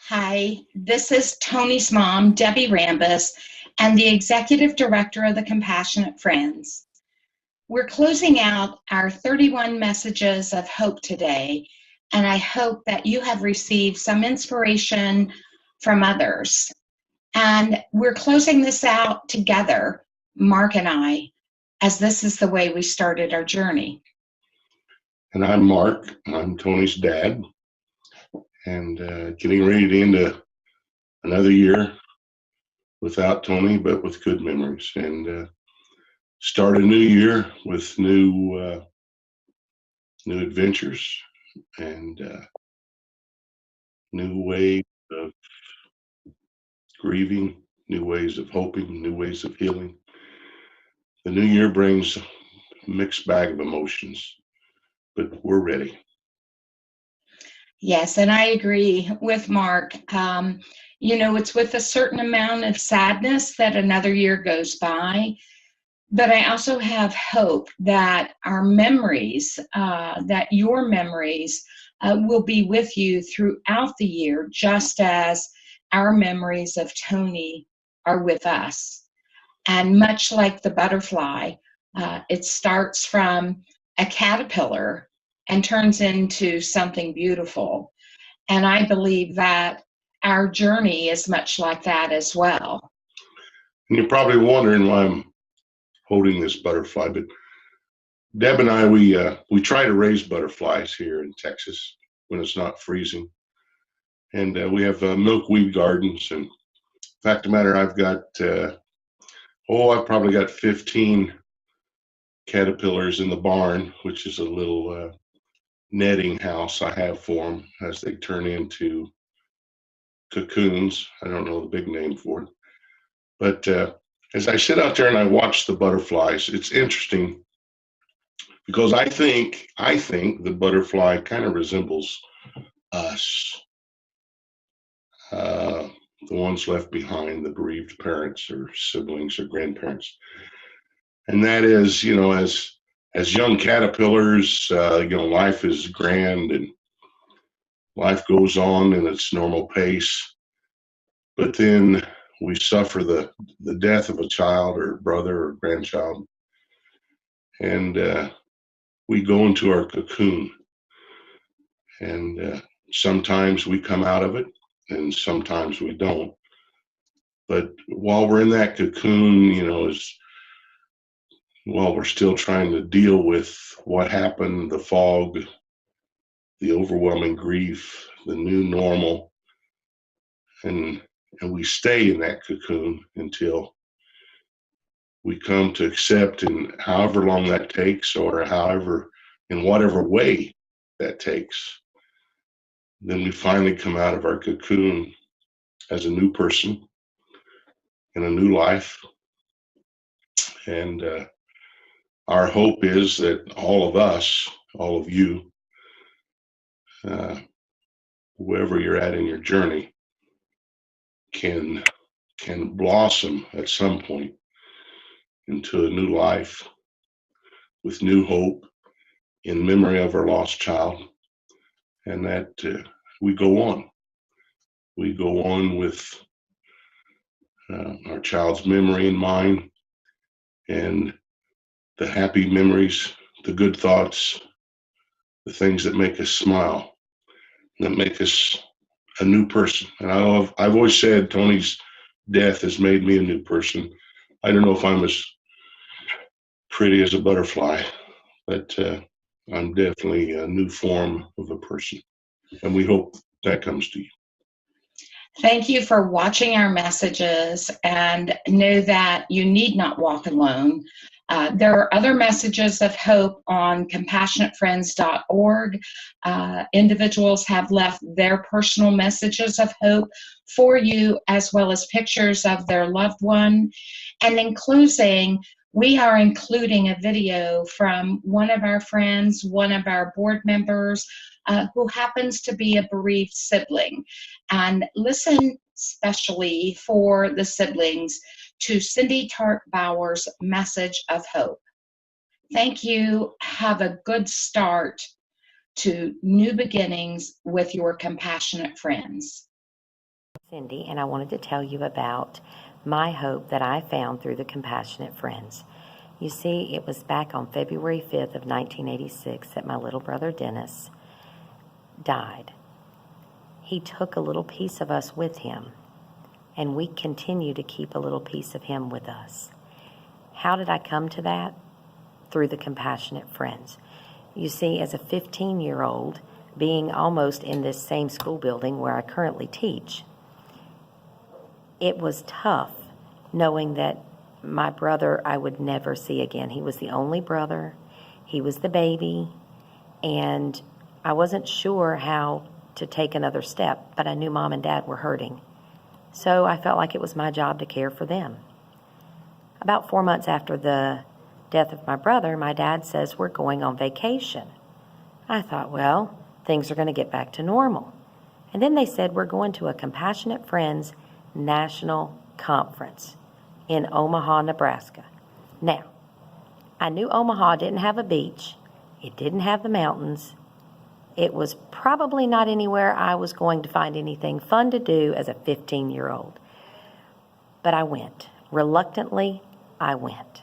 Hi, this is Tony's mom, Debbie Rambis, and the executive director of the Compassionate Friends. We're closing out our 31 messages of hope today, and I hope that you have received some inspiration from others. And we're closing this out together, Mark and I, as this is the way we started our journey. And I'm Mark. I'm Tony's dad, and getting ready to end another year without Tony, but with good memories, and start a new year with new adventures and new ways of grieving, new ways of hoping, new ways of healing. The new year brings a mixed bag of emotions, but we're ready. Yes, and I agree with Mark. It's with a certain amount of sadness that another year goes by, but I also have hope that our memories, that your memories will be with you throughout the year, just as our memories of Tony are with us. And much like the butterfly, it starts from a caterpillar and turns into something beautiful. And I believe that our journey is much like that as well. And you're probably wondering why I'm holding this butterfly, but Deb and I, we try to raise butterflies here in Texas when it's not freezing, and we have milkweed gardens. And fact of the matter, I've probably got 15 caterpillars in the barn, which is a little netting house I have for them as they turn into cocoons. I don't know the big name for it, but as I sit out there and I watch the butterflies, it's interesting because I think the butterfly kind of resembles us, the ones left behind, the bereaved parents or siblings or grandparents. And that is, as young caterpillars, life is grand and life goes on in its normal pace. But then we suffer the death of a child or brother or grandchild, and we go into our cocoon. And sometimes we come out of it, and sometimes we don't. But while we're in that cocoon, while we're still trying to deal with what happened, the fog, the overwhelming grief, the new normal, and we stay in that cocoon until we come to accept, in however long that takes, or in whatever way that takes. Then we finally come out of our cocoon as a new person in a new life. And our hope is that all of us, all of you, wherever you're at in your journey, can blossom at some point into a new life with new hope in memory of our lost child, and that we go on. We go on with our child's memory in mind, and the happy memories, the good thoughts, the things that make us smile, that make us a new person. And I've always said Tony's death has made me a new person. I don't know if I'm as pretty as a butterfly, but I'm definitely a new form of a person. And we hope that comes to you. Thank you for watching our messages, and know that you need not walk alone. There are other messages of hope on compassionatefriends.org. Individuals have left their personal messages of hope for you, as well as pictures of their loved one. And in closing, we are including a video from one of our friends, one of our board members, who happens to be a bereaved sibling. And listen especially for the siblings to Cindy Tart Bowers' message of hope. Thank you. Have a good start to new beginnings with your compassionate friends. Cindy, and I wanted to tell you about my hope that I found through the Compassionate Friends. You see, it was back on February 5th of 1986 that my little brother Dennis died. He took a little piece of us with him, and we continue to keep a little piece of him with us. How did I come to that? Through the Compassionate Friends. You see, as a 15-year-old, being almost in this same school building where I currently teach, it was tough knowing that my brother I would never see again. He was the only brother. He was the baby. And I wasn't sure how to take another step, but I knew Mom and Dad were hurting. So I felt like it was my job to care for them. About 4 months after the death of my brother, my dad says, we're going on vacation. I thought, well, things are going to get back to normal. And then they said, we're going to a Compassionate Friends National Conference in Omaha, Nebraska. Now, I knew Omaha didn't have a beach. It didn't have the mountains. It was probably not anywhere I was going to find anything fun to do as a 15-year-old. But I went. Reluctantly, I went.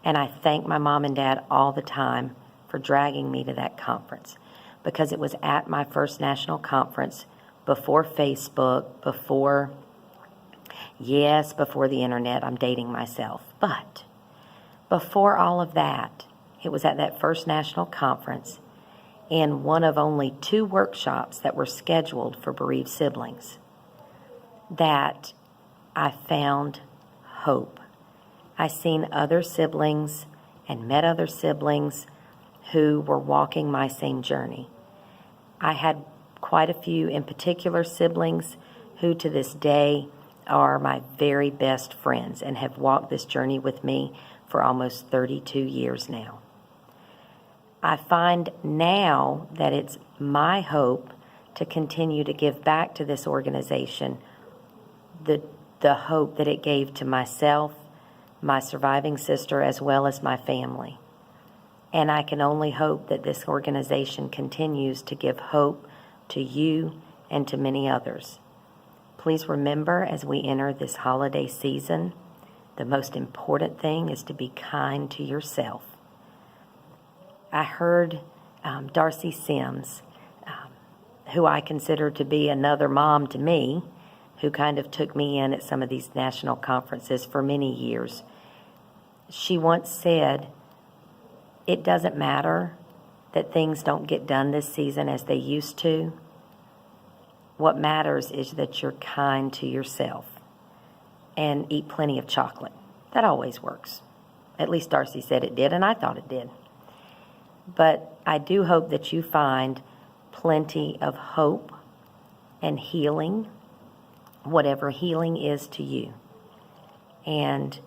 And I thank my mom and dad all the time for dragging me to that conference, because it was at my first national conference before Facebook, before the internet. I'm dating myself. But before all of that, it was at that first national conference in one of only 2 workshops that were scheduled for bereaved siblings that I found hope. I seen other siblings and met other siblings who were walking my same journey. I had quite a few, in particular, siblings who to this day are my very best friends and have walked this journey with me for almost 32 years now. I find now that it's my hope to continue to give back to this organization the hope that it gave to myself, my surviving sister, as well as my family. And I can only hope that this organization continues to give hope to you and to many others. Please remember, as we enter this holiday season, the most important thing is to be kind to yourself. I heard Darcy Sims, who I consider to be another mom to me, who kind of took me in at some of these national conferences for many years. She once said, it doesn't matter that things don't get done this season as they used to. What matters is that you're kind to yourself and eat plenty of chocolate. That always works. At least Darcy said it did, and I thought it did. But I do hope that you find plenty of hope and healing, whatever healing is to you. And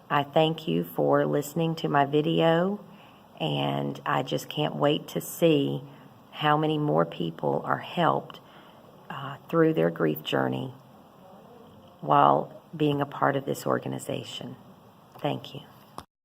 I thank you for listening to my video, and I just can't wait to see how many more people are helped through their grief journey while being a part of this organization. Thank you.